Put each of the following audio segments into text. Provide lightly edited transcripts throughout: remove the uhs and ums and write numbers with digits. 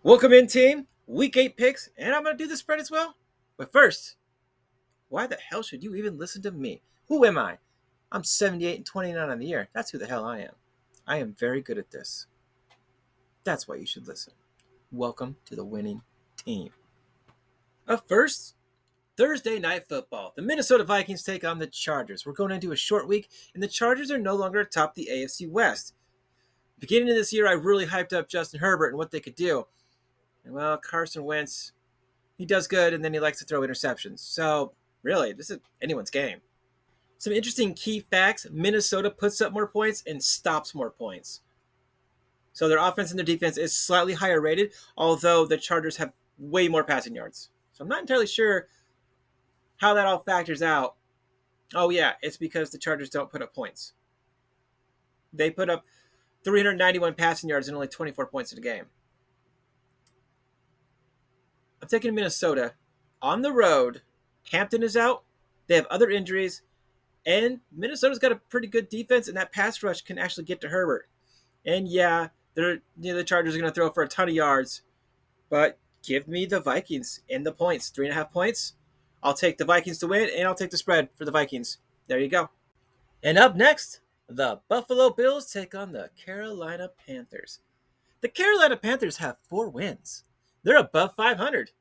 Welcome in, team. Week 8 picks, and I'm going to do the spread as well. But first, why the hell should you even listen to me? Who am I? I'm 78 and 29 on the year. That's who the hell I am. I am very good at this. That's why you should listen. Welcome to the winning team. Up first, Thursday night football. The Minnesota Vikings take on the Chargers. We're going into a short week, and the Chargers are no longer atop the AFC West. Beginning of this year, I really hyped up Justin Herbert and what they could do. And well, Carson Wentz, he does good, and then he likes to throw interceptions. So, really, this is anyone's game. Some interesting key facts. Minnesota puts up more points and stops more points. So their offense and their defense is slightly higher rated, although the Chargers have way more passing yards. So I'm not entirely sure how that all factors out. Oh, yeah, it's because the Chargers don't put up points. They put up 391 passing yards and only 24 points in a game. I'm taking Minnesota on the road. Hampton is out. They have other injuries. And Minnesota's got a pretty good defense, and that pass rush can actually get to Herbert. And yeah, the Chargers are going to throw for a ton of yards, but give me the Vikings in the points, 3.5 points. I'll take the Vikings to win, and I'll take the spread for the Vikings. There you go. And up next, the Buffalo Bills take on the Carolina Panthers. The Carolina Panthers have 4 wins. They're above 500.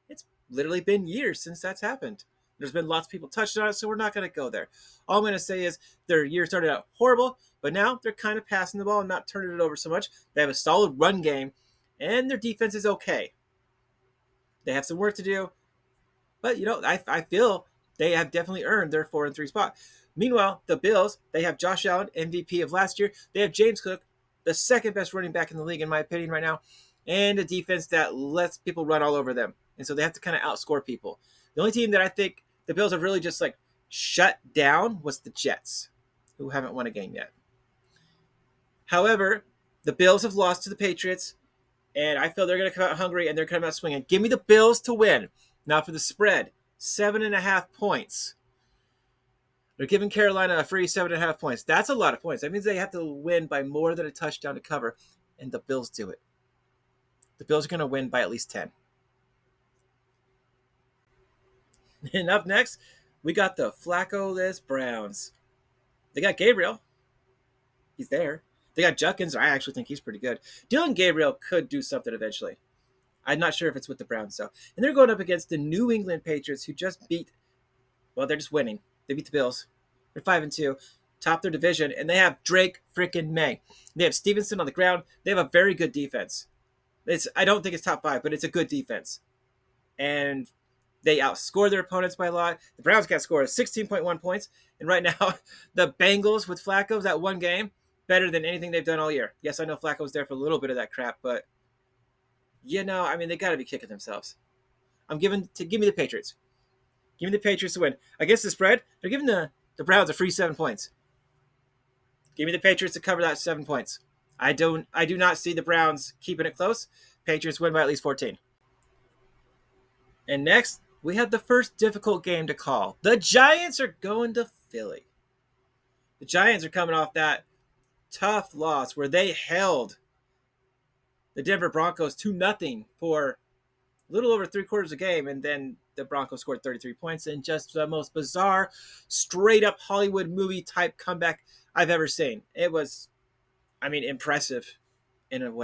It's literally been years since that's happened. There's been lots of people touched on it, so we're not going to go there. All I'm going to say is their year started out horrible, but now they're kind of passing the ball and not turning it over so much. They have a solid run game, and their defense is okay. They have some work to do, but I feel they have definitely earned their 4-3 spot. Meanwhile, the Bills, they have Josh Allen, MVP of last year. They have James Cook, the second best running back in the league, in my opinion, right now, and a defense that lets people run all over them. And so they have to kind of outscore people. The only team that I think the Bills have really just shut down was the Jets, who haven't won a game yet. However, the Bills have lost to the Patriots, and I feel they're going to come out hungry and they're coming out swinging. Give me the Bills to win. Now for the spread, 7.5 points. They're giving Carolina a free 7.5 points. That's a lot of points. That means they have to win by more than a touchdown to cover, and the Bills do it. The Bills are going to win by at least 10. And up next, we got the Flacco-less Browns. They got Gabriel. He's there. They got Judkins. I actually think he's pretty good. Dylan Gabriel could do something eventually. I'm not sure if it's with the Browns, though. And they're going up against the New England Patriots, who just beat, well, they're just winning. They beat the Bills. They're 5-2, top their division, and they have Drake freaking May. They have Stevenson on the ground. They have a very good defense. I don't think it's top 5, but it's a good defense. And they outscore their opponents by a lot. The Browns got scored 16.1 points. And right now, the Bengals with Flacco, that one game, better than anything they've done all year. Yes, I know Flacco was there for a little bit of that crap, but they got to be kicking themselves. Give me the Patriots. Give me the Patriots to win. Against the spread, they're giving the Browns a free 7 points. Give me the Patriots to cover that 7 points. I do not see the Browns keeping it close. Patriots win by at least 14. And next, we have the first difficult game to call. The Giants are going to Philly. The Giants are coming off that tough loss where they held the Denver Broncos 2-0 for a little over 3/4 of the game, and then the Broncos scored 33 points in just the most bizarre, straight-up Hollywood movie-type comeback I've ever seen. It was, impressive in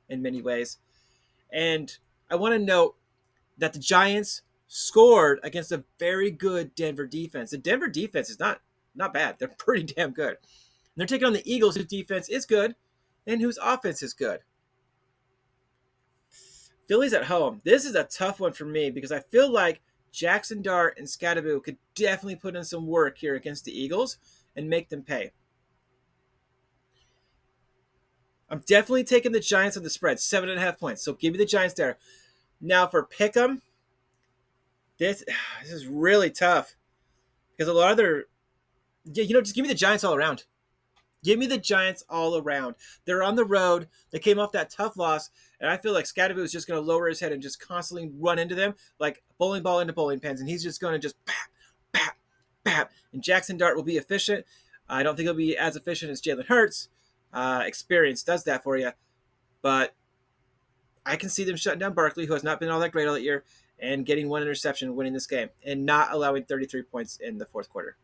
many ways. And I want to note that the Giants scored against a very good Denver defense. The Denver defense is not bad. They're pretty damn good. And they're taking on the Eagles, whose defense is good and whose offense is good. Philly's at home. This is a tough one for me because I feel like Jackson Dart and Scadaboo could definitely put in some work here against the Eagles and make them pay. I'm definitely taking the Giants on the spread, 7.5 points. So give me the Giants there. Now for Pick'em, this is really tough because a lot of just give me the Giants all around. Give me the Giants all around. They're on the road. They came off that tough loss, and I feel like Scadaboo is just going to lower his head and just constantly run into them like bowling ball into bowling pins, and he's just going to just bap, bap, bap. And Jackson Dart will be efficient. I don't think he'll be as efficient as Jalen Hurts. Experience does that for you, but I can see them shutting down Barkley, who has not been all that great all that year, and getting one interception, winning this game, and not allowing 33 points in the fourth quarter.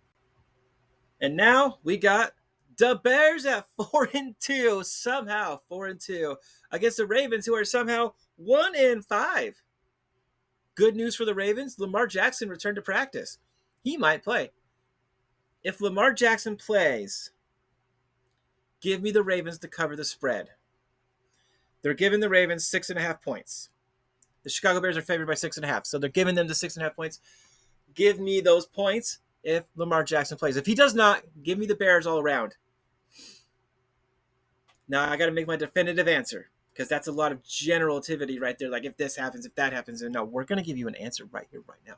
And now we got the Bears at 4-2, somehow 4-2 against the Ravens, who are somehow 1-5. Good news for the Ravens: Lamar Jackson returned to practice. He might play. If Lamar Jackson plays, give me the Ravens to cover the spread. They're giving the Ravens 6.5 points. The Chicago Bears are favored by 6.5, so they're giving them the 6.5 points. Give me those points if Lamar Jackson plays. If he does not, give me the Bears all around. Now I got to make my definitive answer, because that's a lot of generativity right there. Like, if this happens, if that happens, and no, we're going to give you an answer right here, right now.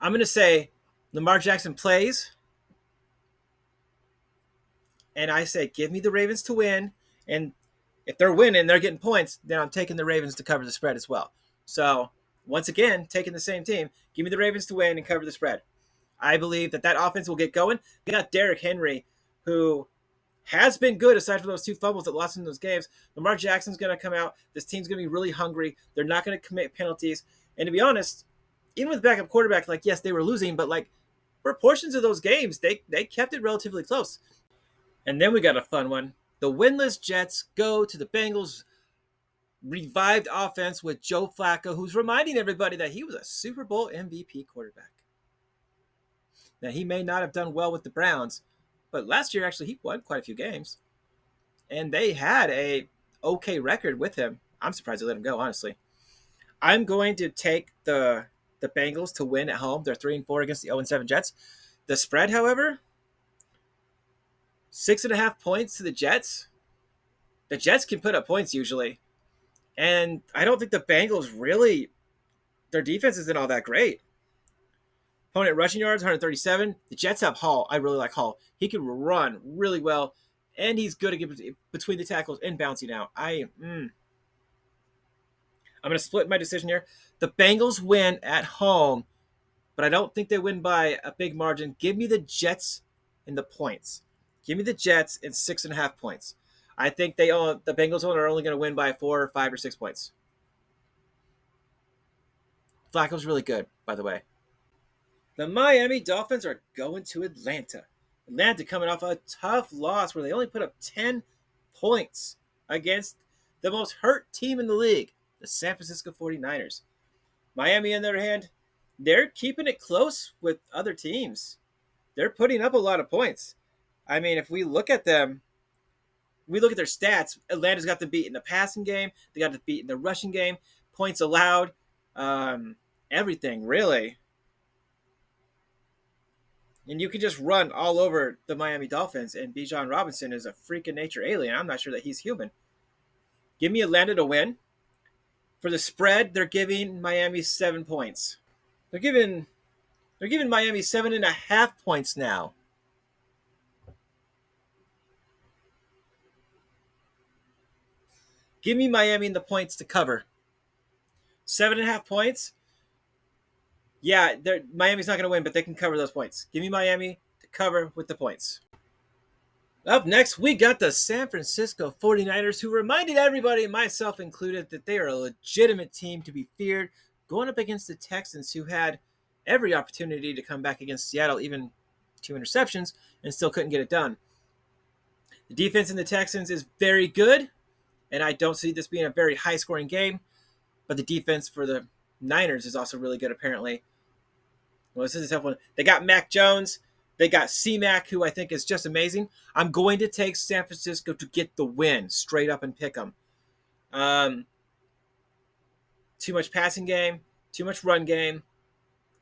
I'm going to say Lamar Jackson plays, and I say give me the Ravens to win, and if they're winning, they're getting points, then I'm taking the Ravens to cover the spread as well. So, once again, taking the same team, give me the Ravens to win and cover the spread. I believe that offense will get going. They got Derrick Henry, who has been good aside from those 2 fumbles that lost in those games. Lamar Jackson's going to come out. This team's going to be really hungry. They're not going to commit penalties. And to be honest, even with backup quarterback, like, yes, they were losing, but like, for portions of those games, they kept it relatively close. And then we got a fun one. The winless Jets go to the Bengals' revived offense with Joe Flacco, who's reminding everybody that he was a Super Bowl MVP quarterback. Now, he may not have done well with the Browns, but last year, actually, he won quite a few games. And they had a okay record with him. I'm surprised they let him go, honestly. I'm going to take the Bengals to win at home. They're 3-4 against the 0-7 Jets. The spread, however, 6.5 points to the Jets. The Jets can put up points usually. And I don't think the Bengals really, their defense isn't all that great. Opponent rushing yards, 137. The Jets have Hall. I really like Hall. He can run really well, and he's good at getting between the tackles and bouncing out. I'm going to split my decision here. The Bengals win at home, but I don't think they win by a big margin. Give me the Jets in the points. Give me the Jets in 6.5 points. I think the Bengals are only going to win by 4 or 5 or 6 points. Flacco's really good, by the way. The Miami Dolphins are going to Atlanta. Atlanta coming off a tough loss where they only put up 10 points against the most hurt team in the league, the San Francisco 49ers. Miami, on the other hand, they're keeping it close with other teams. They're putting up a lot of points. I mean, if we look at them, we look at their stats, Atlanta's got them beat in the passing game. They got them beat in the rushing game. Points allowed. Everything, really. And you can just run all over the Miami Dolphins, and Bijan Robinson is a freak of nature alien. I'm not sure that he's human. Give me Atlanta to win. For the spread, they're giving Miami 7 points. They're giving Miami 7.5 points now. Give me Miami in the points to cover. 7.5 points. Yeah, Miami's not going to win, but they can cover those points. Give me Miami to cover with the points. Up next, we got the San Francisco 49ers, who reminded everybody, myself included, that they are a legitimate team to be feared, going up against the Texans, who had every opportunity to come back against Seattle, even 2 interceptions, and still couldn't get it done. The defense in the Texans is very good, and I don't see this being a very high-scoring game, but the defense for the Niners is also really good, apparently. Well, this is a tough one. They got Mac Jones. They got C-Mac, who I think is just amazing. I'm going to take San Francisco to get the win, straight up, and pick them. Too much passing game, too much run game.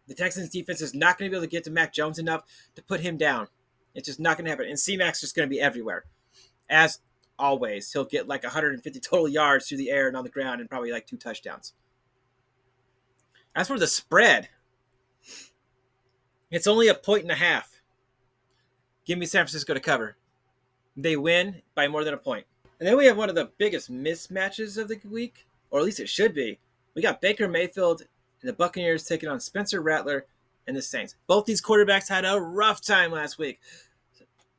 The Texans' defense is not going to be able to get to Mac Jones enough to put him down. It's just not going to happen. And C-Mac's just going to be everywhere. As always, he'll get like 150 total yards through the air and on the ground and probably like 2 touchdowns. As for the spread, it's only 1.5. Give me San Francisco to cover. They win by more than a point. And then we have one of the biggest mismatches of the week, or at least it should be. We got Baker Mayfield and the Buccaneers taking on Spencer Rattler and the Saints. Both these quarterbacks had a rough time last week.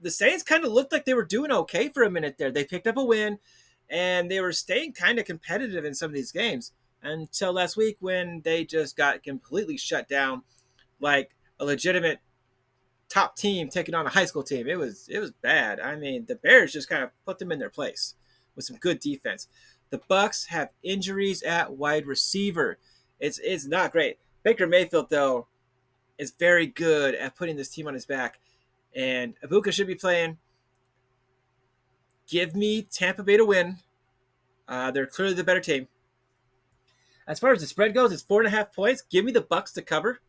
The Saints kind of looked like they were doing okay for a minute there. They picked up a win, and they were staying kind of competitive in some of these games until last week when they just got completely shut down, like a legitimate top team taking on a high school team. It was bad. I mean, the Bears just kind of put them in their place with some good defense. The Bucks have injuries at wide receiver. It's not great. Baker Mayfield though is very good at putting this team on his back, and Ibuka should be playing. Give me Tampa Bay to win. They're clearly the better team. As far as the spread goes, it's 4.5 points. Give me the Bucks to cover.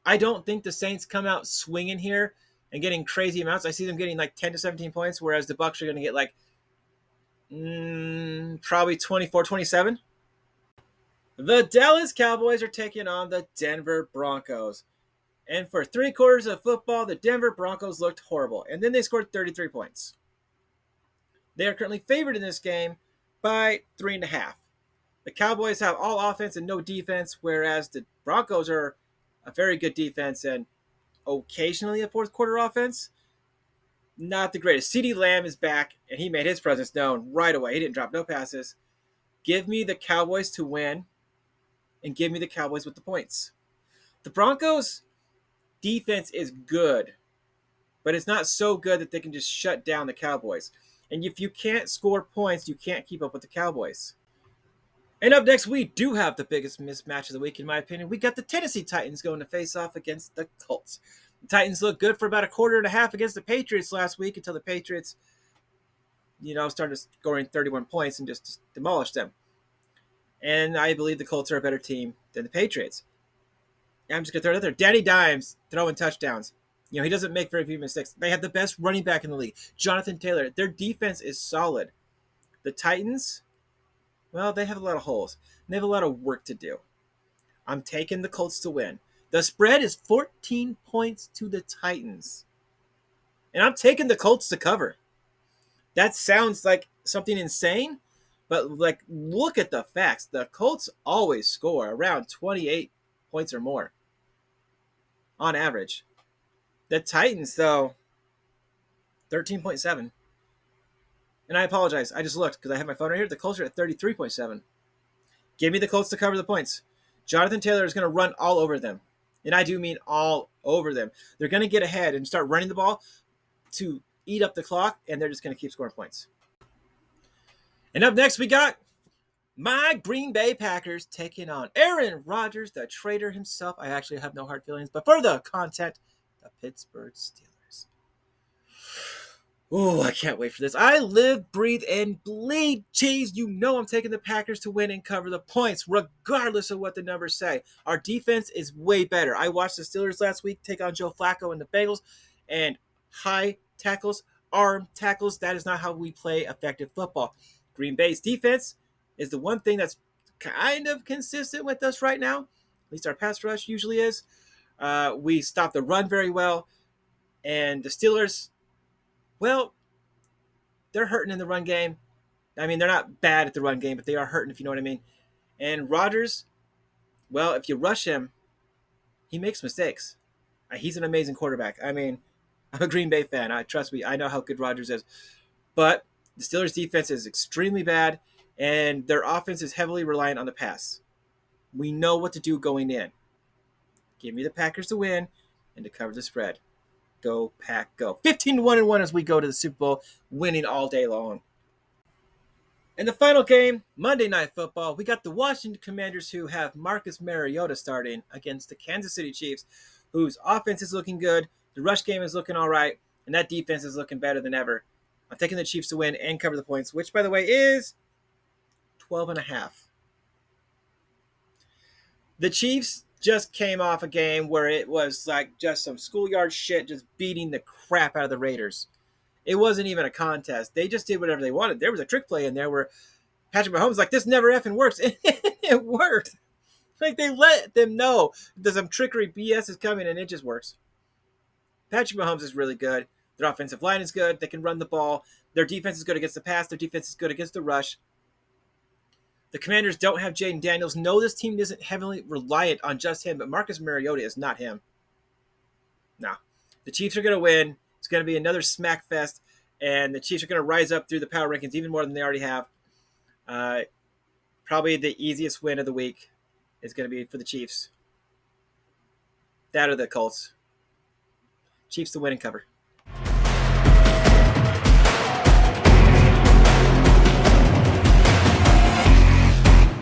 I don't think the Saints come out swinging here and getting crazy amounts. I see them getting like 10 to 17 points, whereas the Bucks are going to get like probably 24, 27. The Dallas Cowboys are taking on the Denver Broncos. And for 3/4 of football, the Denver Broncos looked horrible. And then they scored 33 points. They are currently favored in this game by 3.5. The Cowboys have all offense and no defense, whereas the Broncos are a very good defense and occasionally a fourth quarter offense. Not the greatest. CeeDee Lamb is back, and he made his presence known right away. He didn't drop no passes. Give me the Cowboys to win, and give me the Cowboys with the points. The Broncos' defense is good, but it's not so good that they can just shut down the Cowboys. And if you can't score points, you can't keep up with the Cowboys. And up next, we do have the biggest mismatch of the week, in my opinion. We got the Tennessee Titans going to face off against the Colts. The Titans looked good for about a quarter and a half against the Patriots last week until the Patriots, started scoring 31 points and just demolished them. And I believe the Colts are a better team than the Patriots. I'm just going to throw it out there. Danny Dimes throwing touchdowns. He doesn't make very few mistakes. They have the best running back in the league, Jonathan Taylor. Their defense is solid. The Titans, well, they have a lot of holes. They have a lot of work to do. I'm taking the Colts to win. The spread is 14 points to the Titans. And I'm taking the Colts to cover. That sounds like something insane, but look at the facts. The Colts always score around 28 points or more on average. The Titans, though, 13.7. And I apologize. I just looked because I have my phone right here. The Colts are at 33.7. Give me the Colts to cover the points. Jonathan Taylor is going to run all over them. And I do mean all over them. They're going to get ahead and start running the ball to eat up the clock, and they're just going to keep scoring points. And up next, we got my Green Bay Packers taking on Aaron Rodgers, the traitor himself. I actually have no hard feelings, but for the content, the Pittsburgh Steelers. Oh, I can't wait for this. I live, breathe, and bleed cheese. I'm taking the Packers to win and cover the points, regardless of what the numbers say. Our defense is way better. I watched the Steelers last week take on Joe Flacco and the Bengals, and high tackles, arm tackles, that is not how we play effective football. Green Bay's defense is the one thing that's kind of consistent with us right now. At least our pass rush usually is. We stop the run very well. And the Steelers, well, they're hurting in the run game. I mean, they're not bad at the run game, but they are hurting, if you know what I mean. And Rodgers, well, if you rush him, he makes mistakes. He's an amazing quarterback. I mean, I'm a Green Bay fan. Trust me, I know how good Rodgers is. But the Steelers' defense is extremely bad, and their offense is heavily reliant on the pass. We know what to do going in. Give me the Packers to win and to cover the spread. Go, Pack, go. 15-1-1 as we go to the Super Bowl, winning all day long. In the final game, Monday Night Football, we got the Washington Commanders, who have Marcus Mariota starting against the Kansas City Chiefs, whose offense is looking good, the rush game is looking all right, and that defense is looking better than ever. I'm taking the Chiefs to win and cover the points, which, by the way, is 12.5. The Chiefs just came off a game where it was like just some schoolyard shit, just beating the crap out of the Raiders. It wasn't even a contest. They just did whatever they wanted. There was a trick play in there where Patrick Mahomes was like, this never effing works. And it worked. Like, they let them know that some trickery BS is coming, and it just works. Patrick Mahomes is really good. Their offensive line is good. They can run the ball. Their defense is good against the pass. Their defense is good against the rush. The Commanders don't have Jaden Daniels. No, this team isn't heavily reliant on just him, but Marcus Mariota is not him. No. The Chiefs are going to win. It's going to be another smack fest. and the Chiefs are going to rise up through the power rankings even more than they already have. Uh, Probably the easiest win of the week is going to be for the Chiefs. That or the Colts. Chiefs to win and cover.